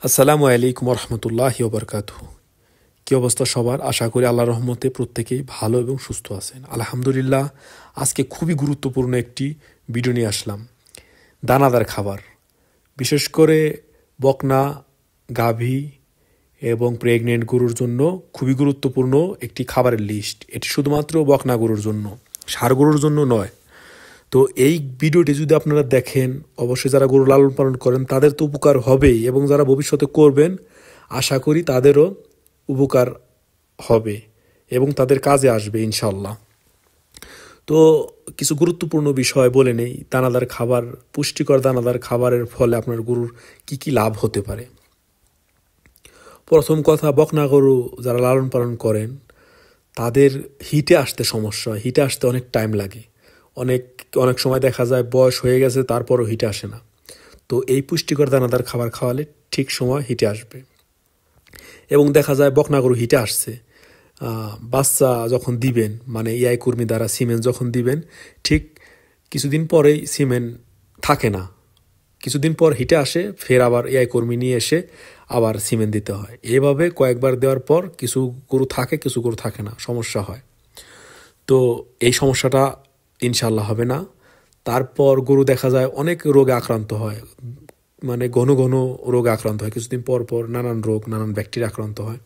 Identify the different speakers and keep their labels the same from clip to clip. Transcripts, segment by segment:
Speaker 1: আসসালামু আলাইকুম রহমতুল্লাহি ওবরকাতুহু। কী অবস্থা সবার? আশা করি আল্লাহর রহমতে প্রত্যেকেই ভালো এবং সুস্থ আছেন। আলহামদুলিল্লাহ, আজকে খুবই গুরুত্বপূর্ণ একটি ভিডিও নিয়ে আসলাম। দানাদার খাবার, বিশেষ করে বকনা, গাভী এবং প্রেগনেন্ট গরুর জন্য খুবই গুরুত্বপূর্ণ একটি খাবারের লিস্ট। এটি শুধুমাত্র বকনা গরুর জন্য, ষাঁড় গরুর জন্য নয়। তো এই ভিডিওটি যদি আপনারা দেখেন, অবশ্যই যারা গরু লালন পালন করেন তাদের তো উপকার হবেই, এবং যারা ভবিষ্যতে করবেন আশা করি তাদেরও উপকার হবে এবং তাদের কাজে আসবে ইনশাল্লাহ। তো কিছু গুরুত্বপূর্ণ বিষয় বলে নেই। দানাদার খাবার, পুষ্টিকর দানাদার খাবারের ফলে আপনার গরুর কি কি লাভ হতে পারে। প্রথম কথা, বকনা গরু যারা লালন পালন করেন তাদের হিটে আসতে সমস্যা হয়। হিটে আসতে অনেক টাইম লাগে। অনেক সময় দেখা যায় বয়স হয়ে গেছে তারপরও হিটে আসে না। তো এই পুষ্টিকর দানাদার খাবার খাওয়ালে ঠিক সময় হিটে আসবে। এবং দেখা যায় বকনা গরু হিটে আসছে, বাচ্চা যখন দিবেন, মানে ইয়াই কর্মী দ্বারা সিমেন্ট যখন দিবেন, ঠিক কিছুদিন পরেই সিমেন্ট থাকে না। কিছুদিন পর হিটে আসে, ফের আবার ইয়াই কর্মী নিয়ে এসে আবার সিমেন্ট দিতে হয়। এভাবে কয়েকবার দেওয়ার পর কিছু গরু থাকে, কিছু গরু থাকে না, সমস্যা হয়। তো এই সমস্যাটা ইনশাল্লাহ হবে না। তারপর গরু দেখা যায় অনেক রোগে আক্রান্ত হয়, মানে ঘন ঘন রোগে আক্রান্ত হয়। কিছুদিন পর পর নানান রোগ, নানান ব্যাকটেরিয়া আক্রান্ত হয়।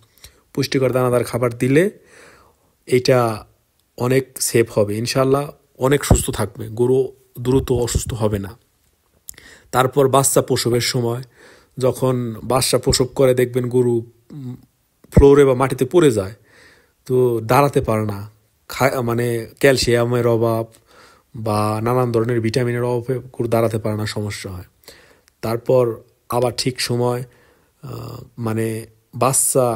Speaker 1: পুষ্টিকর দানাদার খাবার দিলে এইটা অনেক সেফ হবে ইনশাল্লাহ, অনেক সুস্থ থাকবে গরু, দ্রুত অসুস্থ হবে না। তারপর বাচ্চা প্রসবের সময়, যখন বাচ্চা প্রসব করে দেখবেন গরু ফ্লোরে বা মাটিতে পড়ে যায়, তো দাঁড়াতে পারে না, মানে ক্যালসিয়ামের অভাব বা নানান ধরনের ভিটামিনের অভাবে গরু দাঁড়াতে পারে না, সমস্যা হয়। তারপর আবার ঠিক সময়, মানে বাচ্চা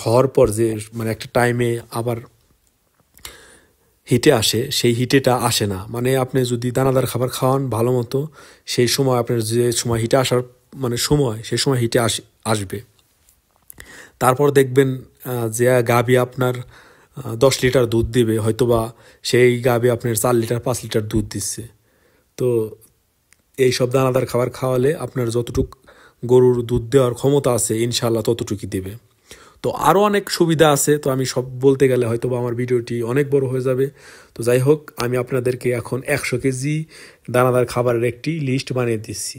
Speaker 1: হওয়ার পর যে মানে একটা টাইমে আবার হিটে আসে, সেই হিটেটা আসে না। মানে আপনি যদি দানাদার খাবার খাওয়ান ভালো মতো, সেই সময় আপনার যে সময় হিটে আসার মানে সময়, সেই সময় হিটে আসবে। তারপর দেখবেন যে গাভী আপনার 10 লিটার দুধ দিবে, হয়তোবা সেই গাভী আপনার 4 লিটার 5 লিটার দুধ দিচ্ছে। তো এই সব দানাদার খাবার খাওয়ালে আপনার যতটুকু গরুর দুধ দেওয়ার ক্ষমতা আছে ইনশাল্লাহ ততটুকুই দেবে। তো আরও অনেক সুবিধা আছে, তো আমি সব বলতে গেলে হয়তোবা আমার ভিডিওটি অনেক বড় হয়ে যাবে। তো যাই হোক, আমি আপনাদেরকে এখন 100 কেজি দানাদার খাবারের একটি লিস্ট বানিয়ে দিচ্ছি।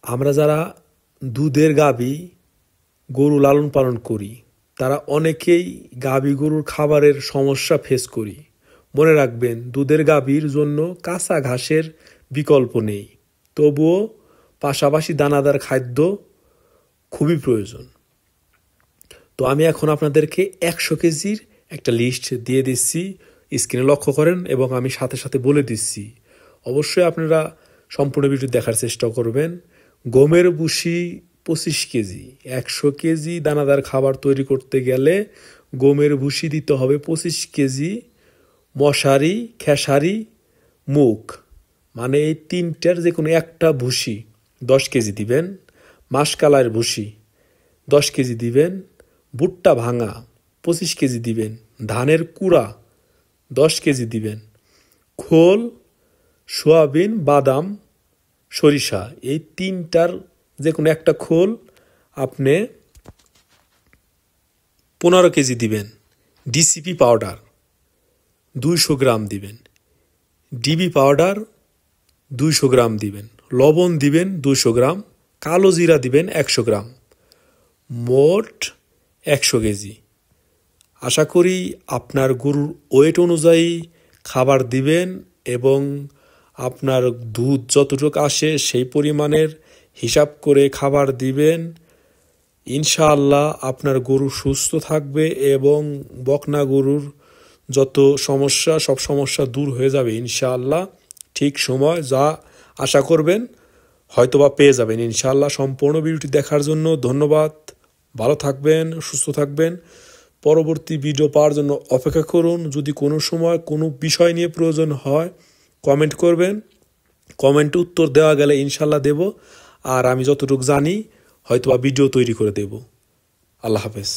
Speaker 1: আমরা যারা দুধের গাভী গরু লালন পালন করি তারা অনেকেই গাভী গরুর খাবারের সমস্যা ফেস করি। মনে রাখবেন, দুধের গাভীর জন্য কাঁচা ঘাসের বিকল্প নেই, তবুও পাশাপাশি দানাদার খাদ্য খুবই প্রয়োজন। তো আমি এখন আপনাদেরকে 100 কেজির একটা লিস্ট দিয়ে দিচ্ছি, স্ক্রিনে লক্ষ্য করেন, এবং আমি সাথে সাথে বলে দিচ্ছি। অবশ্যই আপনারা সম্পূর্ণ ভিডিও দেখার চেষ্টা করবেন। গমের ভুসি 25 কেজি। 100 কেজি দানাদার খাবার তৈরি করতে গেলে গমের ভুসি দিতে হবে 25 কেজি। মশারি, খেসারি, মুগ, মানে এই তিনটার যে কোনো একটা ভুসি 10 কেজি দিবেন। মাসকালার ভুসি 10 কেজি দিবেন। ভুট্টা ভাঙা 25 কেজি দিবেন। ধানের কুড়া 10 কেজি দিবেন। খোল, সোয়াবিন, বাদাম, সরিষা, এই তিনটার যে কোনো একটা খোল আপনি 15 কেজি দিবেন। ডিসিপি পাউডার 200 গ্রাম দিবেন। ডিবি পাউডার 200 গ্রাম দিবেন। লবণ দিবেন 200 গ্রাম। কালো জিরা দিবেন 100 গ্রাম। মোট 100 কেজি। আশা করি আপনার গরুর ওয়েট অনুযায়ী খাবার দিবেন এবং আপনার দুধ যতটুকু আসে সেই পরিমাণের হিসাব করে খাবার দিবেন। ইনশাআল্লাহ আপনার গরু সুস্থ থাকবে এবং বকনা গরুর যত সমস্যা, সব সমস্যা দূর হয়ে যাবে ইনশাআল্লাহ। ঠিক সময় যা আশা করবেন হয়তোবা পেয়ে যাবেন ইনশাআল্লাহ। সম্পূর্ণ ভিডিওটি দেখার জন্য ধন্যবাদ। ভালো থাকবেন, সুস্থ থাকবেন। পরবর্তী ভিডিও পাওয়ার জন্য অপেক্ষা করুন। যদি কোনো সময় কোনো বিষয় নিয়ে প্রয়োজন হয় কমেন্ট করবেন, কমেন্টে উত্তর দেওয়া গেলে ইনশাআল্লাহ দেব। আর আমি যতটুকু জানি হয়তোবা ভিডিও তৈরি করে দেব। আল্লাহ হাফেজ।